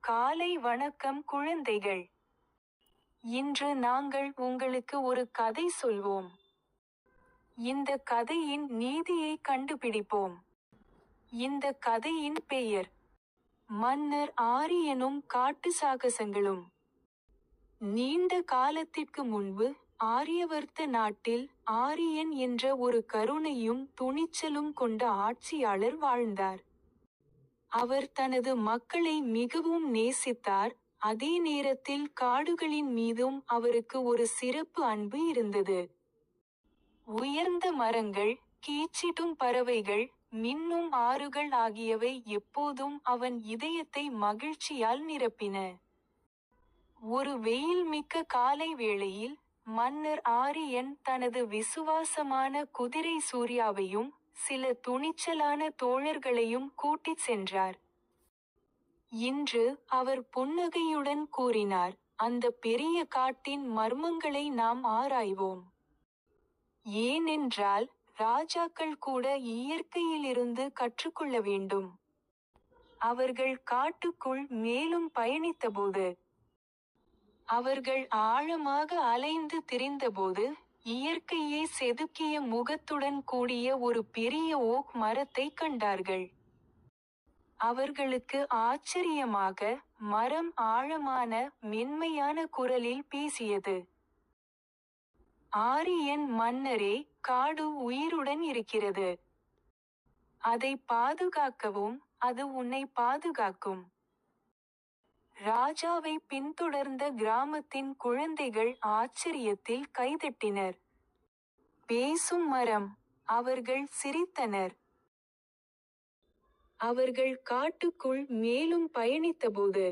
காலை வணக்கம் குழந்தைகள். இன்று நாங்கள் உங்களுக்கு ஒரு கதை சொல்வோம். இந்த கதையின் நீதியை கண்டுபிடிப்போம். இந்த கதையின் பெயர் மன்னர் ஆரியனும் காட்டு சாகசங்களும். நீண்ட காலத்திற்கு முன்பு ஆரியவர்த்த நாட்டில் ஆரியன் என்ற ஒரு கருணையும் துணிச்சலும் கொண்ட ஆட்சியாளர் வாழ்ந்தார். அவர் தனது மக்களை மிகவும் நேசித்தார். அதே நேரத்தில் காடுகளின் மீதும் அவருக்கு ஒரு சிறப்பு அன்பு இருந்தது. உயர்ந்த மரங்கள், கீச்சிடும் பறவைகள், மின்னும் ஆறுகள் ஆகியவை எப்போதும் அவன் இதயத்தை மகிழ்ச்சியால் நிரப்பின. ஒரு வெயில் மிக்க காலை வேளையில் மன்னர் ஆரியன் தனது விசுவாசமான குதிரை சூர்யாவையும் சில துணிச்சலான தோழர்களையும் கூட்டிச் சென்றார். இன்று அவர் புன்னகையுடன் கூறினார், அந்த பெரிய காட்டின் மர்மங்களை நாம் ஆராய்வோம். ஏனென்றால் ராஜாக்கள் கூட இயற்கையிலிருந்து கற்றுக்கொள்ள வேண்டும். அவர்கள் காட்டுக்குள் மேலும் பயணித்தபோது அவர்கள் ஆழமாக அலைந்து திரிந்தபோது இயற்கையை செதுக்கிய முகத்துடன் கூடிய ஒரு பெரிய ஓக் மரத்தை கண்டார்கள். அவர்களுக்கு ஆச்சரியமாக, மரம் ஆழமான, மென்மையான குரலில் பேசியது. ஆரியன் மன்னரே, காடு உயிருடன் இருக்கிறது. அதை பாதுகாக்கவும், அது உன்னை பாதுகாக்கும். ராஜாவை பின்தொடர்ந்த கிராமத்தின் குழந்தைகள் ஆச்சரியத்தில் கைதட்டினர். பேசும் மரம். அவர்கள் சிரித்தனர். அவர்கள் காட்டுக்குள் மேலும் பயணித்தபோது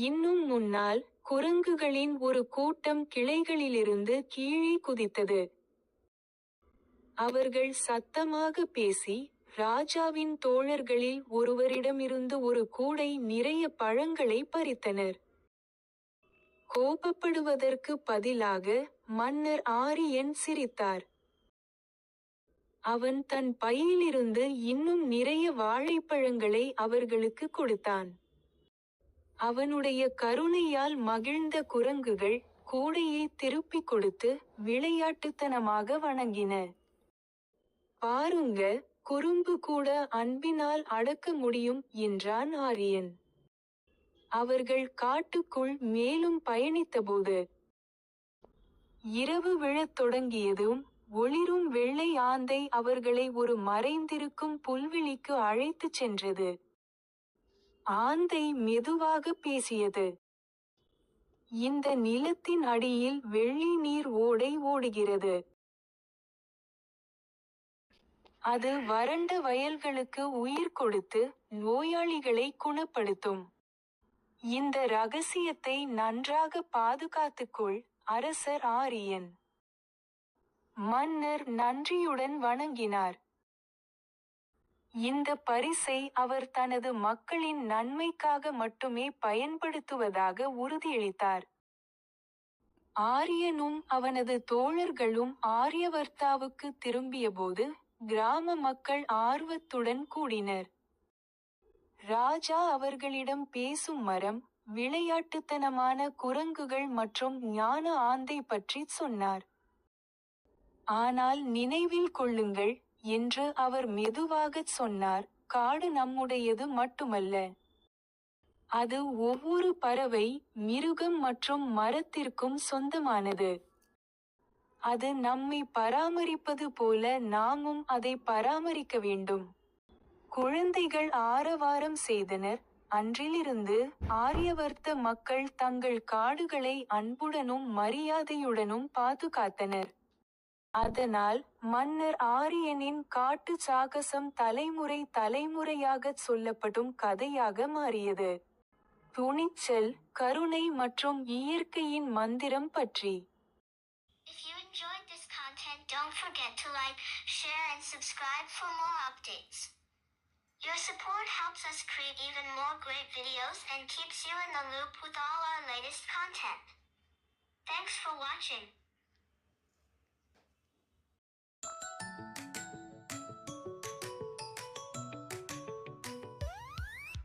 இன்னும் முன்னால் குரங்குகளின் ஒரு கூட்டம் கிளைகளிலிருந்து கீழே குதித்தது. அவர்கள் சத்தமாக பேசி ராஜாவின் தோழர்களில் ஒருவரிடமிருந்து ஒரு கூடை நிறைய பழங்களை பறித்தனர். கோபப்படுவதற்கு பதிலாக மன்னர் ஆரியன் சிரித்தார். அவன் தன் பையிலிருந்து இன்னும் நிறைய வாழைப்பழங்களை அவர்களுக்கு கொடுத்தான். அவனுடைய கருணையால் மகிழ்ந்த குரங்குகள் கூடையை திருப்பிக் கொடுத்து விளையாட்டுத்தனமாக வணங்கின. பாருங்க, குறும்பு கூட அன்பினால் அடக்க முடியும் என்றான் ஆரியன். அவர்கள் காட்டுக்குள் மேலும் பயணித்தபோது இரவு விழத் தொடங்கியதும் ஒளிரும் வெள்ளை ஆந்தை அவர்களை ஒரு மறைந்திருக்கும் புல்வெளிக்கு அழைத்துச் சென்றது. ஆந்தை மெதுவாக பேசியது. இந்த நிலத்தின் அடியில் வெள்ளி நீர் ஓடை ஓடுகிறது. அது வறண்ட வயல்களுக்கு உயிர் கொடுத்து நோயாளிகளை குணப்படுத்தும். இந்த ரகசியத்தை நன்றாக பாதுகாத்துக்கொள், அரசர் ஆரியன். மன்னர் நன்றியுடன் வணங்கினார். இந்த பரிசை அவர் தனது மக்களின் நன்மைக்காக மட்டுமே பயன்படுத்துவதாக உறுதியளித்தார். ஆரியனும் அவனது தோழர்களும் ஆரியவர்த்தாவுக்கு திரும்பியபோது கிராம மக்கள் ஆர்வத்துடன் கூடினர். ராஜா அவர்களிடம் பேசும் மரம், விளையாட்டுத்தனமான குரங்குகள் மற்றும் ஞான ஆந்தை பற்றி சொன்னார். ஆனால் நினைவில் கொள்ளுங்கள் என்று அவர் மெதுவாகச் சொன்னார், காடு நம்முடையது மட்டுமல்ல. அது ஒவ்வொரு பறவை, மிருகம் மற்றும் மரத்திற்கும் சொந்தமானது. அது நம்மை பராமரிப்பது போல நாமும் அதை பராமரிக்க வேண்டும். குழந்தைகள் ஆரவாரம் செய்தனர். அன்றிலிருந்து ஆரியவர்த்த மக்கள் தங்கள் காடுகளை அன்புடனும் மரியாதையுடனும் பாதுகாத்தனர். அதனால் மன்னர் ஆரியனின் காட்டு சாகசம் தலைமுறை தலைமுறையாகச் சொல்லப்படும் கதையாக மாறியது. துணிச்சல், கருணை மற்றும் இயற்கையின் மந்திரம் பற்றி. If you enjoyed this content, don't forget to like, share and subscribe for more updates. Your support helps us create even more great videos and keeps you in the loop with all our latest content. Thanks for watching.